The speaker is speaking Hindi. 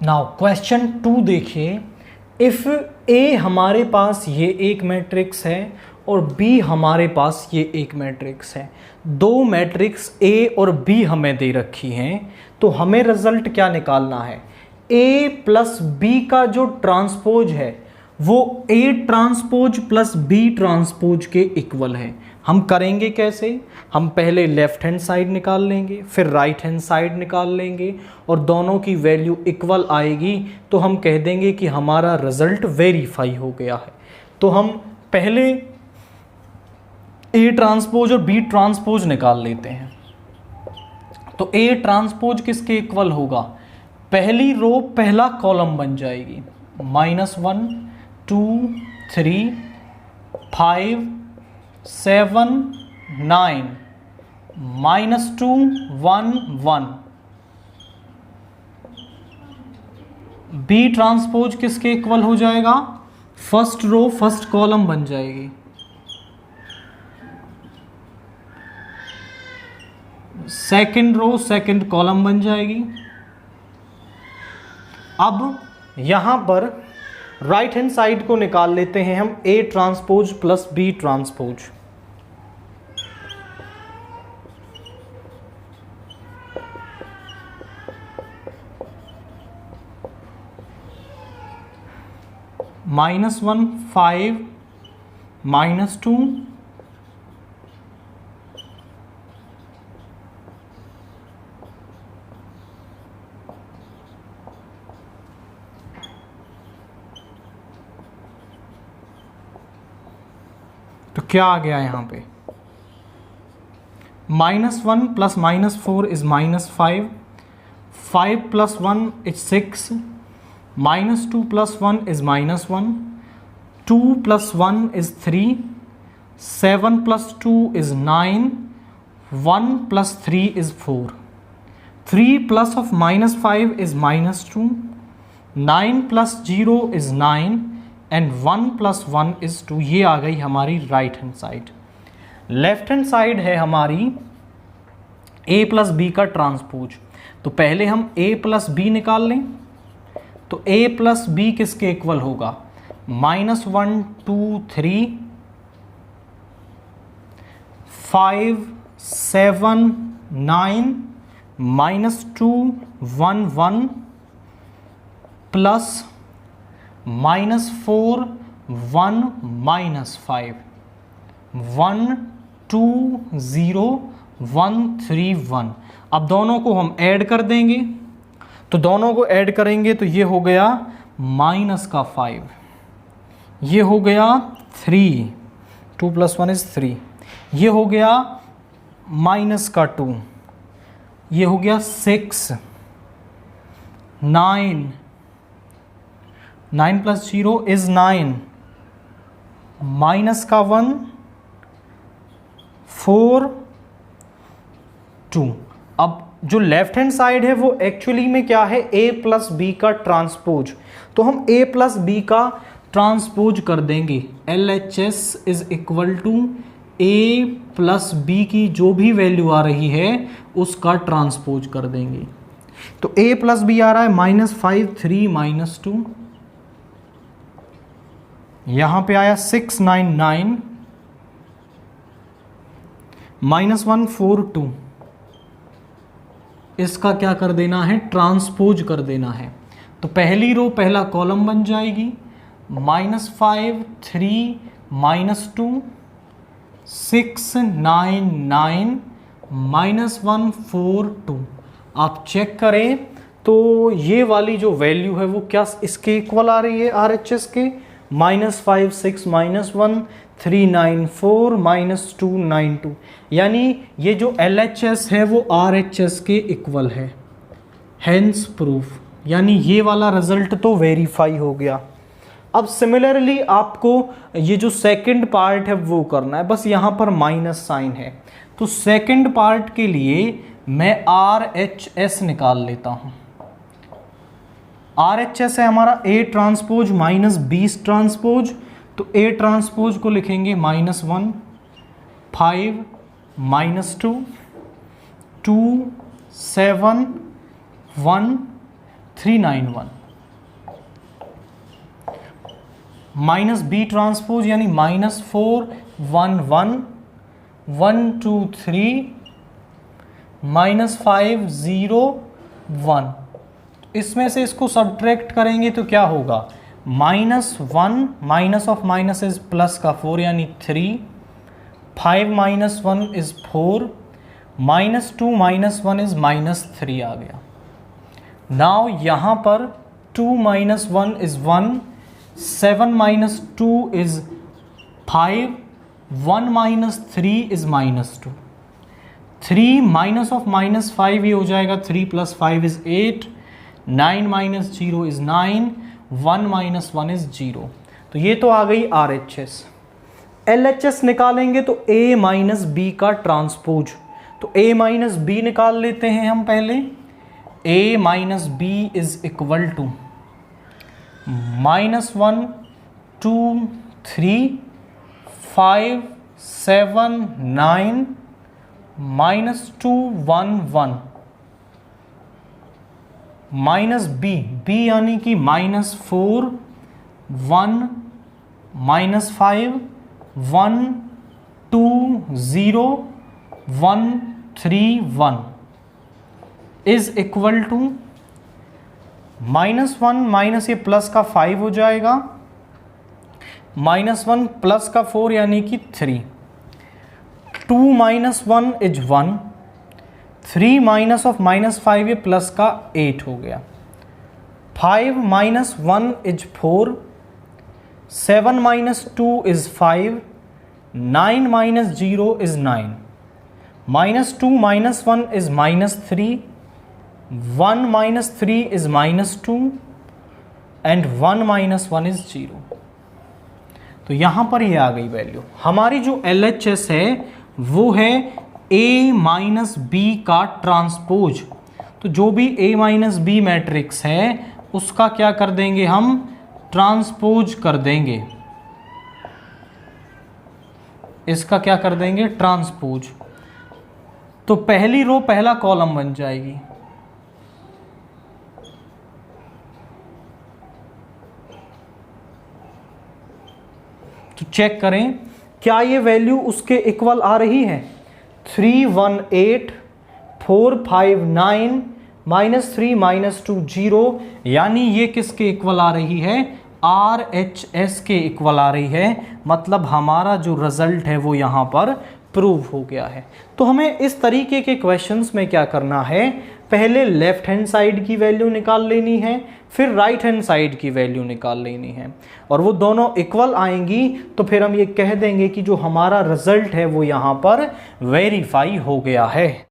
नाउ क्वेश्चन 2 देखिए, इफ ए हमारे पास ये एक मैट्रिक्स है और बी हमारे पास ये एक मैट्रिक्स है, दो मैट्रिक्स ए और बी हमें दे रखी हैं, तो हमें रिजल्ट क्या निकालना है। ए प्लस बी का जो ट्रांसपोज है वो A transpose plus B transpose के इक्वल है। हम करेंगे कैसे, हम पहले लेफ्ट हैंड साइड निकाल लेंगे, फिर राइट हैंड साइड निकाल लेंगे और दोनों की वैल्यू इक्वल आएगी तो हम कह देंगे कि हमारा रिजल्ट वेरीफाई हो गया है। तो हम पहले ए ट्रांसपोज और बी ट्रांसपोज निकाल लेते हैं। तो ए ट्रांसपोज किसके इक्वल होगा, पहली रो पहला कॉलम बन जाएगी, -1 2 3 5 7 9 -2 1 1। बी ट्रांसपोज किसके इक्वल हो जाएगा, फर्स्ट रो फर्स्ट कॉलम बन जाएगी, सेकंड रो सेकंड कॉलम बन जाएगी। अब यहां पर राइट हैंड साइड को निकाल लेते हैं हम, A transpose plus B transpose. -1 5 -2 तो क्या आ गया यहां पे, -1 plus -4 is -5, 5 plus 1 is 6, -2 plus 1 is -1, 2 plus 1 is 3, 7 plus 2 is 9, 1 plus 3 is 4, 3 plus of -5 is -2, 9 plus 0 is 9 and 1 plus 1 is 2। ये आ गई हमारी right hand side. Left hand side है हमारी a प्लस बी का ट्रांसपोज। तो पहले हम a प्लस बी निकाल लें। तो a प्लस बी किसके इक्वल होगा, -1 2 3 5 7 9 -2 1 1 प्लस -4 1 -5 1 2 0 1 3 1। अब दोनों को हम ऐड कर देंगे, तो दोनों को ऐड करेंगे तो ये हो गया -5, ये हो गया 3, 2 + 1 इज 3, ये हो गया -2, ये हो गया 6 9 9 + 0 इज 9, -1 4 2। अब जो लेफ्ट हैंड साइड है वो एक्चुअली में क्या है, a प्लस बी का ट्रांसपोज। तो हम a प्लस बी का ट्रांसपोज कर देंगे, LHS is equal to a plus B की जो भी वैल्यू आ रही है उसका ट्रांसपोज कर देंगे। तो a प्लस बी आ रहा है -5 3 -2, यहां पे आया 6 9 9 -1 4 2। इसका क्या कर देना है, ट्रांसपोज कर देना है। तो पहली रो पहला कॉलम बन जाएगी, -5 3 -2 6 9 9 -1 4 2। आप चेक करें तो ये वाली जो वैल्यू है वो क्या इसके इक्वल आ रही है, RHS के, -5 6 -1 3 9 4 -2 9 2। यानी ये जो LHS है वो RHS के इक्वल है, हेंस प्रूफ। यानी ये वाला रिजल्ट तो वेरीफाई हो गया। अब सिमिलरली आपको ये जो सेकंड पार्ट है वो करना है, बस यहाँ पर माइनस साइन है। तो सेकंड पार्ट के लिए मैं RHS निकाल लेता हूँ। RHS है हमारा A transpose minus B transpose. तो A ट्रांसपोज को लिखेंगे -1 5 -2 2 7 1 391 माइनस बी ट्रांसपोज यानी -411 -501। इसमें से इसको सब्ट्रैक्ट करेंगे तो क्या होगा, -1 minus of minus is plus का 4 यानी 3, 5 - 1 इज 4, -2 - 1 इज -3 आ गया। नाउ यहाँ पर 2 - 1 is 1, 7 - 2 is 5, 1 - 3 is -2, 3 minus of -5 ये हो जाएगा 3 + 5 इज 8, 9 - 0 इज 9, 1 - 1 इज 0। तो ये तो आ गई RHS। LHS निकालेंगे तो A - B का ट्रांसपोज, तो A - B निकाल लेते हैं हम पहले। A - B is equal to -1 2 3 5 7 9 -2 1 1 B यानी कि -4 1 -5 1 2 0 1 3 1 इज इक्वल टू -1 माइनस ये प्लस का 5 हो जाएगा, -1 प्लस का 4 यानी कि 3, 2 - 1 इज 1, 3 माइनस ऑफ -5 ये प्लस का 8 हो गया, 5 - 1 is 4, 7 - 2 is 5, 9 - 0 is 9, -2 - 1 is -3, 1 - 3 is -2 and 1 - 1 is 0। तो यहां पर ये आ गई वैल्यू। हमारी जो LHS है वो है A - B का ट्रांसपोज। तो जो भी A - B मैट्रिक्स है उसका क्या कर देंगे हम, ट्रांसपोज कर देंगे, इसका क्या कर देंगे, ट्रांसपोज। तो पहली रो पहला कॉलम बन जाएगी, तो चेक करें क्या ये वैल्यू उसके इक्वल आ रही है। 318 459 -3 - 2 0, यानी ये किसके इक्वल आ रही है, RHS के इक्वल आ रही है। मतलब हमारा जो रिजल्ट है वो यहाँ पर प्रूव हो गया है। तो हमें इस तरीके के क्वेश्चंस में क्या करना है, पहले लेफ्ट हैंड साइड की वैल्यू निकाल लेनी है, फिर राइट हैंड साइड की वैल्यू निकाल लेनी है, और वो दोनों इक्वल आएंगी तो फिर हम ये कह देंगे कि जो हमारा रिजल्ट है वो यहाँ पर वेरीफाई हो गया है।